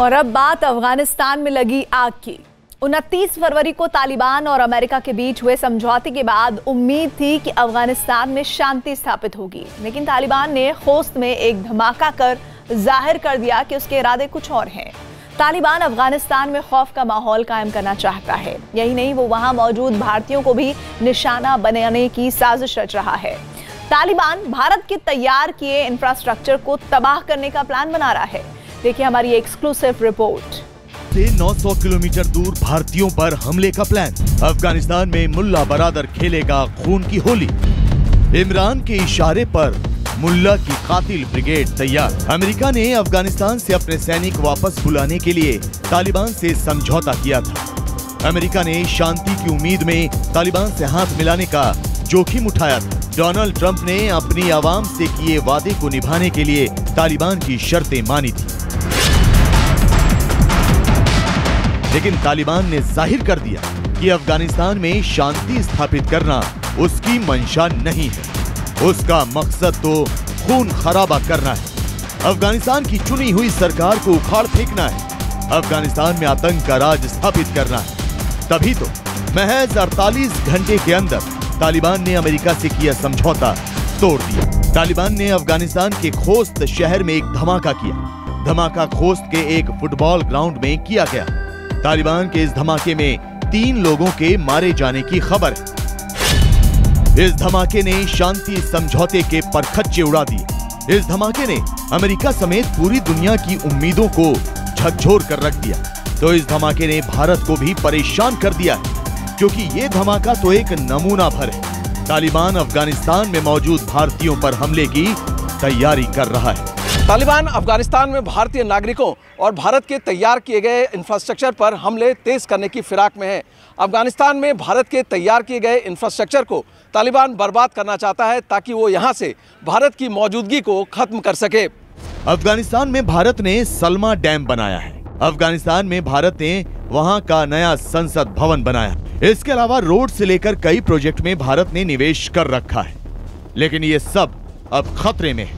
और अब बात अफगानिस्तान में लगी आग की। 29 फरवरी को तालिबान और अमेरिका के बीच हुए समझौते के बाद उम्मीद थी कि अफगानिस्तान में शांति स्थापित होगी, लेकिन तालिबान ने खोस्त में एक धमाका कर जाहिर कर दिया कि उसके इरादे कुछ और हैं। तालिबान अफगानिस्तान में खौफ का माहौल कायम करना चाहता है। यही नहीं, वो वहां मौजूद भारतीयों को भी निशाना बनाने की साजिश रच रहा है। तालिबान भारत के तैयार किए इंफ्रास्ट्रक्चर को तबाह करने का प्लान बना रहा है। देखिए हमारी एक्सक्लूसिव रिपोर्ट। से 900 किलोमीटर दूर भारतीयों पर हमले का प्लान। अफगानिस्तान में मुल्ला बरादर खेलेगा खून की होली। इमरान के इशारे पर मुल्ला की कातिल ब्रिगेड तैयार। अमेरिका ने अफगानिस्तान से अपने सैनिक वापस बुलाने के लिए तालिबान से समझौता किया था। अमेरिका ने शांति की उम्मीद में तालिबान से हाथ मिलाने का जोखिम उठाया था। डोनाल्ड ट्रंप ने अपनी आवाम से किए वादे को निभाने के लिए तालिबान की शर्तें मानी थी, लेकिन तालिबान ने जाहिर कर दिया कि अफगानिस्तान में शांति स्थापित करना उसकी मंशा नहीं है। उसका मकसद तो खून खराबा करना है। अफगानिस्तान की चुनी हुई सरकार को उखाड़ फेंकना है। अफगानिस्तान में आतंक का राज स्थापित करना है। तभी तो महज 48 घंटे के अंदर तालिबान ने अमेरिका से किया समझौता तोड़ दिया। तालिबान ने अफगानिस्तान के खोस्त शहर में एक धमाका किया। धमाका खोस्त के एक फुटबॉल ग्राउंड में किया गया। तालिबान के इस धमाके में 3 लोगों के मारे जाने की खबर है। इस धमाके ने शांति समझौते के परखच्चे उड़ा दिए। इस धमाके ने अमेरिका समेत पूरी दुनिया की उम्मीदों को झकझोर कर रख दिया। तो इस धमाके ने भारत को भी परेशान कर दिया है, क्योंकि ये धमाका तो एक नमूना भर है। तालिबान अफगानिस्तान में मौजूद भारतीयों पर हमले की तैयारी कर रहा है। तालिबान अफगानिस्तान में भारतीय नागरिकों और भारत के तैयार किए गए इंफ्रास्ट्रक्चर पर हमले तेज करने की फिराक में है। अफगानिस्तान में भारत के तैयार किए गए इंफ्रास्ट्रक्चर को तालिबान बर्बाद करना चाहता है, ताकि वो यहाँ से भारत की मौजूदगी को खत्म कर सके। अफगानिस्तान में भारत ने सलमा डैम बनाया है। अफगानिस्तान में भारत ने वहाँ का नया संसद भवन बनाया। इसके अलावा रोड से लेकर कई प्रोजेक्ट में भारत ने निवेश कर रखा है, लेकिन ये सब अब खतरे में है।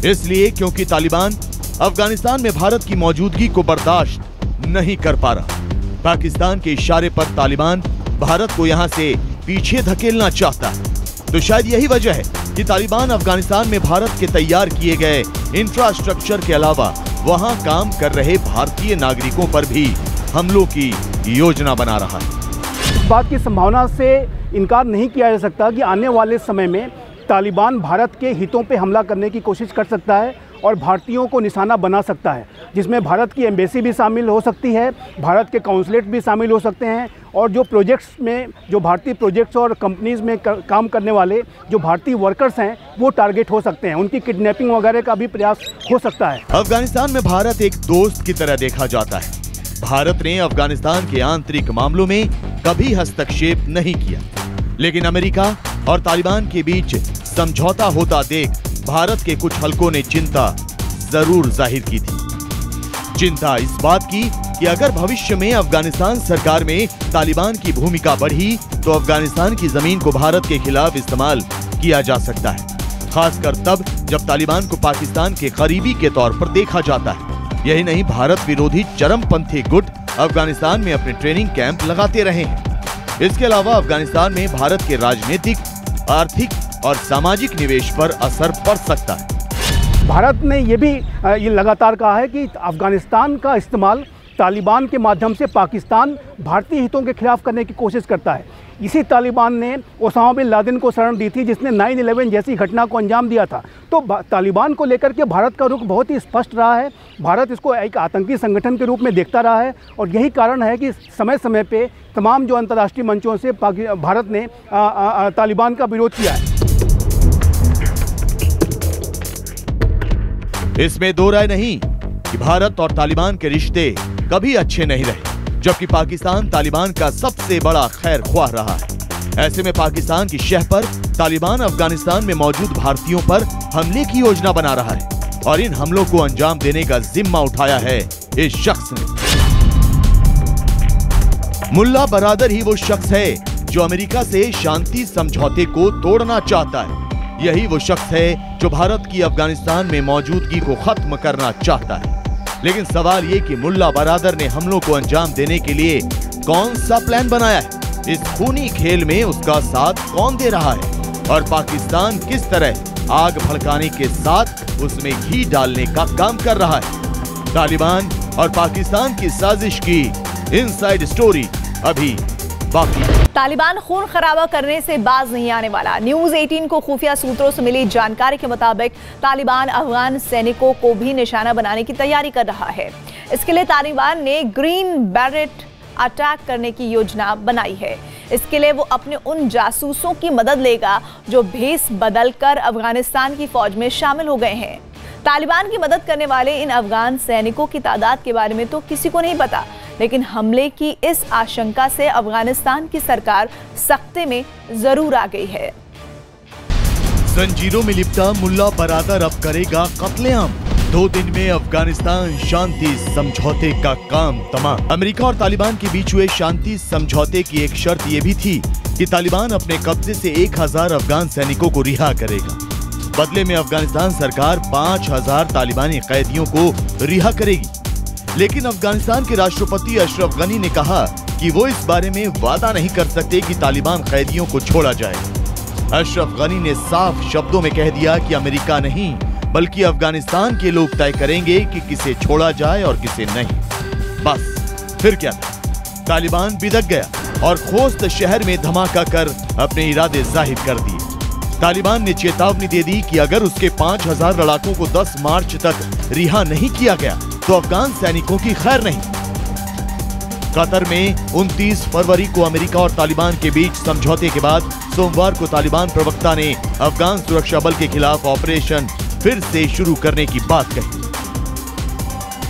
इसलिए क्योंकि तालिबान अफगानिस्तान में भारत की मौजूदगी को बर्दाश्त नहीं कर पा रहा। पाकिस्तान के इशारे पर तालिबान भारत को यहां से पीछे धकेलना चाहता है। तो शायद यही वजह है कि तालिबान अफगानिस्तान में भारत के तैयार किए गए इंफ्रास्ट्रक्चर के अलावा वहां काम कर रहे भारतीय नागरिकों पर भी हमलों की योजना बना रहा है। इस बात की संभावना से इनकार नहीं किया जा सकता कि आने वाले समय में तालिबान भारत के हितों पे हमला करने की कोशिश कर सकता है और भारतीयों को निशाना बना सकता है, जिसमें भारत की एम्बेसी भी शामिल हो सकती है, भारत के काउंसलेट भी शामिल हो सकते हैं, और जो प्रोजेक्ट्स में जो भारतीय प्रोजेक्ट्स और कंपनीज में काम करने वाले जो भारतीय वर्कर्स हैं वो टारगेट हो सकते हैं। उनकी किडनैपिंग वगैरह का भी प्रयास हो सकता है। अफगानिस्तान में भारत एक दोस्त की तरह देखा जाता है। भारत ने अफगानिस्तान के आंतरिक मामलों में कभी हस्तक्षेप नहीं किया, लेकिन अमेरिका और तालिबान के बीच समझौता होता देख भारत के कुछ हलकों ने चिंता जरूर जाहिर की थी। चिंता इस बात की कि अगर भविष्य में अफगानिस्तान सरकार में तालिबान की भूमिका बढ़ी तो अफगानिस्तान की जमीन को भारत के खिलाफ इस्तेमाल किया जा सकता है, खासकर तब जब तालिबान को पाकिस्तान के करीबी के तौर पर देखा जाता है। यही नहीं, भारत विरोधी चरमपंथी गुट अफगानिस्तान में अपने ट्रेनिंग कैंप लगाते रहे हैं। इसके अलावा अफगानिस्तान में भारत के राजनीतिक, आर्थिक और सामाजिक निवेश पर असर पड़ सकता है। भारत ने ये लगातार कहा है कि अफगानिस्तान का इस्तेमाल तालिबान के माध्यम से पाकिस्तान भारतीय हितों के खिलाफ करने की कोशिश करता है। इसी तालिबान ने ओसामा बिन लादेन को शरण दी थी, जिसने 9/11 जैसी घटना को अंजाम दिया था। तो तालिबान को लेकर के भारत का रुख बहुत ही स्पष्ट रहा है। भारत इसको एक आतंकी संगठन के रूप में देखता रहा है, और यही कारण है कि समय समय पे तमाम जो अंतर्राष्ट्रीय मंचों से भारत ने तालिबान का विरोध किया है। इसमें दो राय नहीं कि भारत और तालिबान के रिश्ते कभी अच्छे नहीं रहे, जबकि पाकिस्तान तालिबान का सबसे बड़ा खैर ख्वाह रहा है। ऐसे में पाकिस्तान की शह पर तालिबान अफगानिस्तान में मौजूद भारतीयों पर हमले की योजना बना रहा है, और इन हमलों को अंजाम देने का जिम्मा उठाया है इस शख्स ने। मुल्ला बरादर ही वो शख्स है जो अमेरिका से शांति समझौते को तोड़ना चाहता है। यही वो शख्स है जो भारत की अफगानिस्तान में मौजूदगी को खत्म करना चाहता है। लेकिन सवाल ये कि मुल्ला बरादर ने हमलों को अंजाम देने के लिए कौन सा प्लान बनाया है? इस खूनी खेल में उसका साथ कौन दे रहा है? और पाकिस्तान किस तरह आग भड़काने के साथ उसमें घी डालने का काम कर रहा है? तालिबान और पाकिस्तान की साजिश की इनसाइड स्टोरी अभी बाकी। तालिबान खून खराबा करने से बाज नहीं आने वाला। न्यूज 18 को खुफिया सूत्रों से मिली जानकारी के मुताबिक तालिबान अफगान सैनिकों को भी निशाना बनाने की तैयारी कर रहा है। इसके लिए तालिबान ने ग्रीन बैरेट अटैक करने की योजना बनाई है। इसके लिए वो अपने उन जासूसों की मदद लेगा जो भेस बदलकर अफगानिस्तान की फौज में शामिल हो गए हैं। तालिबान की मदद करने वाले इन अफगान सैनिकों की तादाद के बारे में तो किसी को नहीं पता, लेकिन हमले की इस आशंका से अफगानिस्तान की सरकार सख्ते में जरूर आ गई है। जंजीरों में लिपटा मुल्ला बरादर अब करेगा कत्लेआम। 2 दिन में अफगानिस्तान शांति समझौते का काम तमाम। अमेरिका और तालिबान के बीच हुए शांति समझौते की एक शर्त ये भी थी कि तालिबान अपने कब्जे से 1000 अफगान सैनिकों को रिहा करेगा। बदले में अफगानिस्तान सरकार 5000 तालिबानी कैदियों को रिहा करेगी। लेकिन अफगानिस्तान के राष्ट्रपति अशरफ गनी ने कहा कि वो इस बारे में वादा नहीं कर सकते कि तालिबान कैदियों को छोड़ा जाए। अशरफ गनी ने साफ शब्दों में कह दिया कि अमेरिका नहीं बल्कि अफगानिस्तान के लोग तय करेंगे कि किसे छोड़ा जाए और किसे नहीं। बस फिर क्या था? तालिबान बिदक गया और खोस्त शहर में धमाका कर अपने इरादे जाहिर कर दिए। तालिबान ने चेतावनी दे दी कि अगर उसके 5000 लड़ाकों को 10 मार्च तक रिहा नहीं किया गया तो अफगान सैनिकों की खैर नहीं। कतर में 29 फरवरी को अमेरिका और तालिबान के बीच समझौते के बाद सोमवार को तालिबान प्रवक्ता ने अफगान सुरक्षा बल के खिलाफ ऑपरेशन फिर से शुरू करने की बात कही।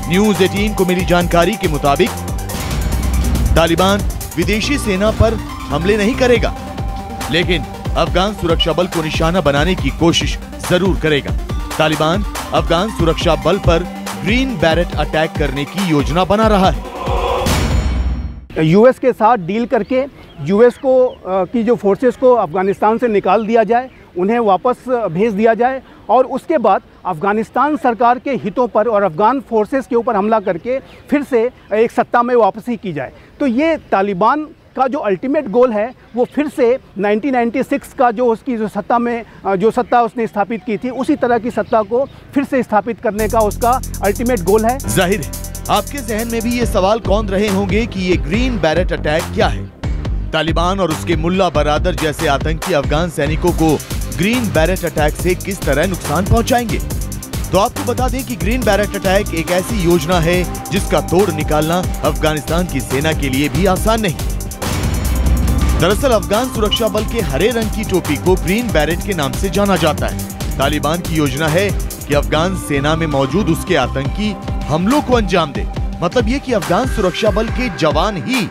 न्यूज 18 को मिली जानकारी के मुताबिक तालिबान विदेशी सेना पर हमले नहीं करेगा, लेकिन अफगान सुरक्षा बल को निशाना बनाने की कोशिश जरूर करेगा। तालिबान अफगान सुरक्षा बल पर ग्रीन बैरेट अटैक करने की योजना बना रहा है। यूएस के साथ डील करके यूएस को की जो फोर्सेस को अफगानिस्तान से निकाल दिया जाए, उन्हें वापस भेज दिया जाए और उसके बाद अफगानिस्तान सरकार के हितों पर और अफगान फोर्सेस के ऊपर हमला करके फिर से एक सत्ता में वापसी की जाए। तो ये तालिबान का जो अल्टीमेट गोल है वो फिर से 1996 का जो उसकी जो सत्ता उसने स्थापित की थी, उसी तरह की सत्ता को फिर से स्थापित करने का उसका अल्टीमेट गोल है। जाहिर है आपके जहन में भी ये सवाल कौन रहे होंगे कि ये ग्रीन बैरेट अटैक क्या है? तालिबान और उसके मुल्ला बरादर जैसे आतंकी अफगान सैनिकों को ग्रीन बैरेट अटैक से किस तरह नुकसान पहुंचाएंगे? तो आपको बता दें कि ग्रीन बैरेट अटैक एक ऐसी योजना है जिसका तोड़ निकालना अफगानिस्तान की सेना के लिए भी आसान नहीं। दरअसल अफगान सुरक्षा बल के हरे रंग की टोपी को ग्रीन बैरेट के नाम से जाना जाता है। तालिबान की योजना है कि अफगान सेना में मौजूद उसके आतंकी हमलों को अंजाम दे। मतलब ये कि अफगान सुरक्षा बल के जवान ही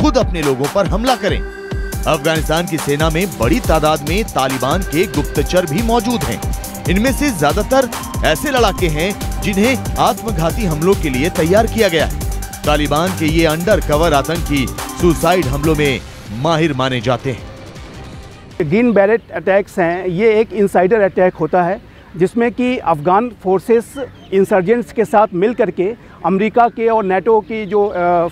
खुद अपने लोगों पर हमला करें। अफगानिस्तान की सेना में बड़ी तादाद में तालिबान के गुप्तचर भी मौजूद हैं। इनमें से ज्यादातर ऐसे लड़ाके हैं जिन्हें आत्मघाती हमलों के लिए तैयार किया गया है। तालिबान के ये अंडर कवर आतंकी सुसाइड हमलों में माहिर माने जाते हैं। ग्रीन बैरेट अटैक्स हैं, ये एक इनसाइडर अटैक होता है जिसमें कि अफ़गान फोर्सेस इंसर्जेंट्स के साथ मिल करके अमेरिका के और नेटो की जो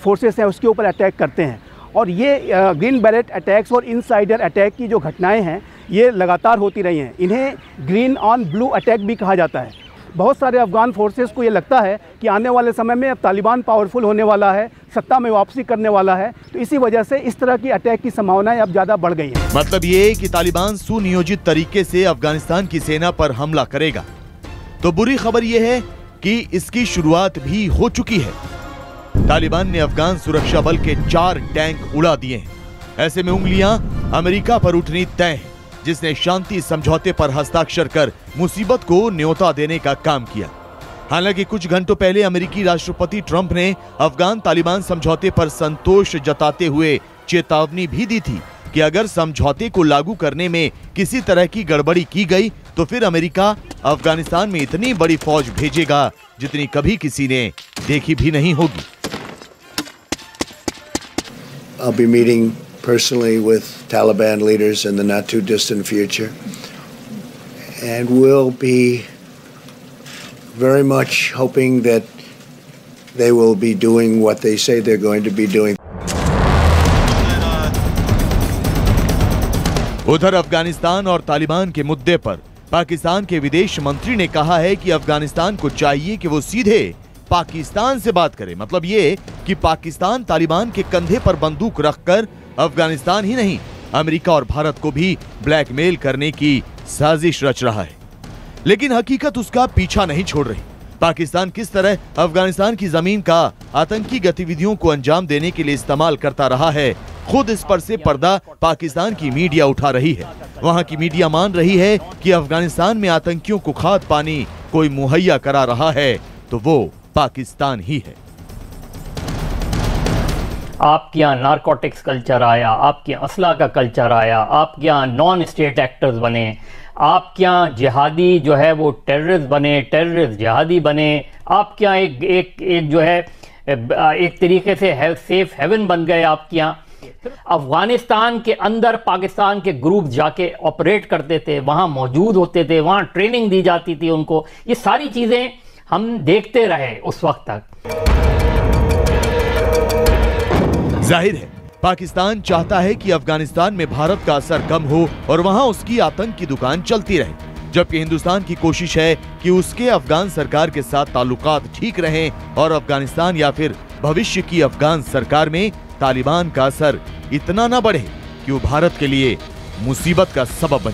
फोर्सेस हैं उसके ऊपर अटैक करते हैं। और ये ग्रीन बैरेट अटैक्स और इनसाइडर अटैक की जो घटनाएं हैं ये लगातार होती रही हैं। इन्हें ग्रीन ऑन ब्लू अटैक भी कहा जाता है। बहुत सारे अफ़गान फोर्सेस को ये लगता है कि आने वाले समय में अब तालिबान पावरफुल होने वाला है, सत्ता में वापसी करने वाला है, तो इसी वजह से इस तरह की अटैक की संभावनाएं अब ज़्यादा बढ़ गई हैं। मतलब ये कि तालिबान सुनियोजित तरीके से अफगानिस्तान की सेना पर हमला करेगा। तो बुरी खबर ये है कि इसकी शुरुआत भी हो चुकी है। तालिबान ने अफगान सुरक्षा बल के 4 टैंक उड़ा दिए हैं। ऐसे में उंगलियां अमेरिका पर उठनी तय है, जिसने शांति समझौते पर हस्ताक्षर कर मुसीबत को न्योता देने का काम किया। हालांकि कुछ घंटों पहले अमेरिकी राष्ट्रपति ट्रंप ने अफगान तालिबान समझौते पर संतोष जताते हुए चेतावनी भी दी थी कि अगर समझौते को लागू करने में किसी तरह की गड़बड़ी की गई तो फिर अमेरिका अफगानिस्तान में इतनी बड़ी फौज भेजेगा जितनी कभी किसी ने देखी भी नहीं होगी। I'll be meeting personally with Taliban leaders in the not too distant future, and we'll be very much hoping that they will be doing what they say they're going to be doing. उधर अफगानिस्तान और तालिबान के मुद्दे पर पाकिस्तान के विदेश मंत्री ने कहा है कि अफगानिस्तान को चाहिए कि वो सीधे पाकिस्तान से बात करे। मतलब ये कि पाकिस्तान तालिबान के कंधे पर बंदूक रखकर अफगानिस्तान ही नहीं, अमेरिका और भारत को भी ब्लैकमेल करने की साजिश रच रहा है। लेकिन हकीकत उसका पीछा नहीं छोड़ रही। पाकिस्तान किस तरह अफगानिस्तान की जमीन का आतंकी गतिविधियों को अंजाम देने के लिए इस्तेमाल करता रहा है, खुद इस पर से पर्दा पाकिस्तान की मीडिया उठा रही है। वहां की मीडिया मान रही है कि अफगानिस्तान में आतंकियों को खाद पानी कोई मुहैया करा रहा है तो वो पाकिस्तान ही है। आपके यहाँ नारकोटिक्स कल्चर आया, आपके यहाँ असला का कल्चर आया, आपके यहाँ नॉन स्टेट एक्टर्स बने, आपके यहाँ जिहादी जो है वो टेररिस्ट बने, टेररिस्ट जिहादी बने, आपके यहाँ एक जो है एक तरीके से सेफ हेवन बन गए आपके यहाँ। अफगानिस्तान के अंदर पाकिस्तान के ग्रुप जाके ऑपरेट करते थे, वहां मौजूद होते थे, वहां ट्रेनिंग दी जाती थी उनको। ये सारी चीजें हम देखते रहे उस वक्त तक। जाहिर है पाकिस्तान चाहता है कि अफगानिस्तान में भारत का असर कम हो और वहां उसकी आतंक की दुकान चलती रहे, जबकि हिंदुस्तान की कोशिश है कि उसके अफगान सरकार के साथ ताल्लुकात ठीक रहें और अफगानिस्तान या फिर भविष्य की अफगान सरकार में तालिबान का असर इतना न बढ़े कि वो भारत के लिए मुसीबत का सबब बन जाए।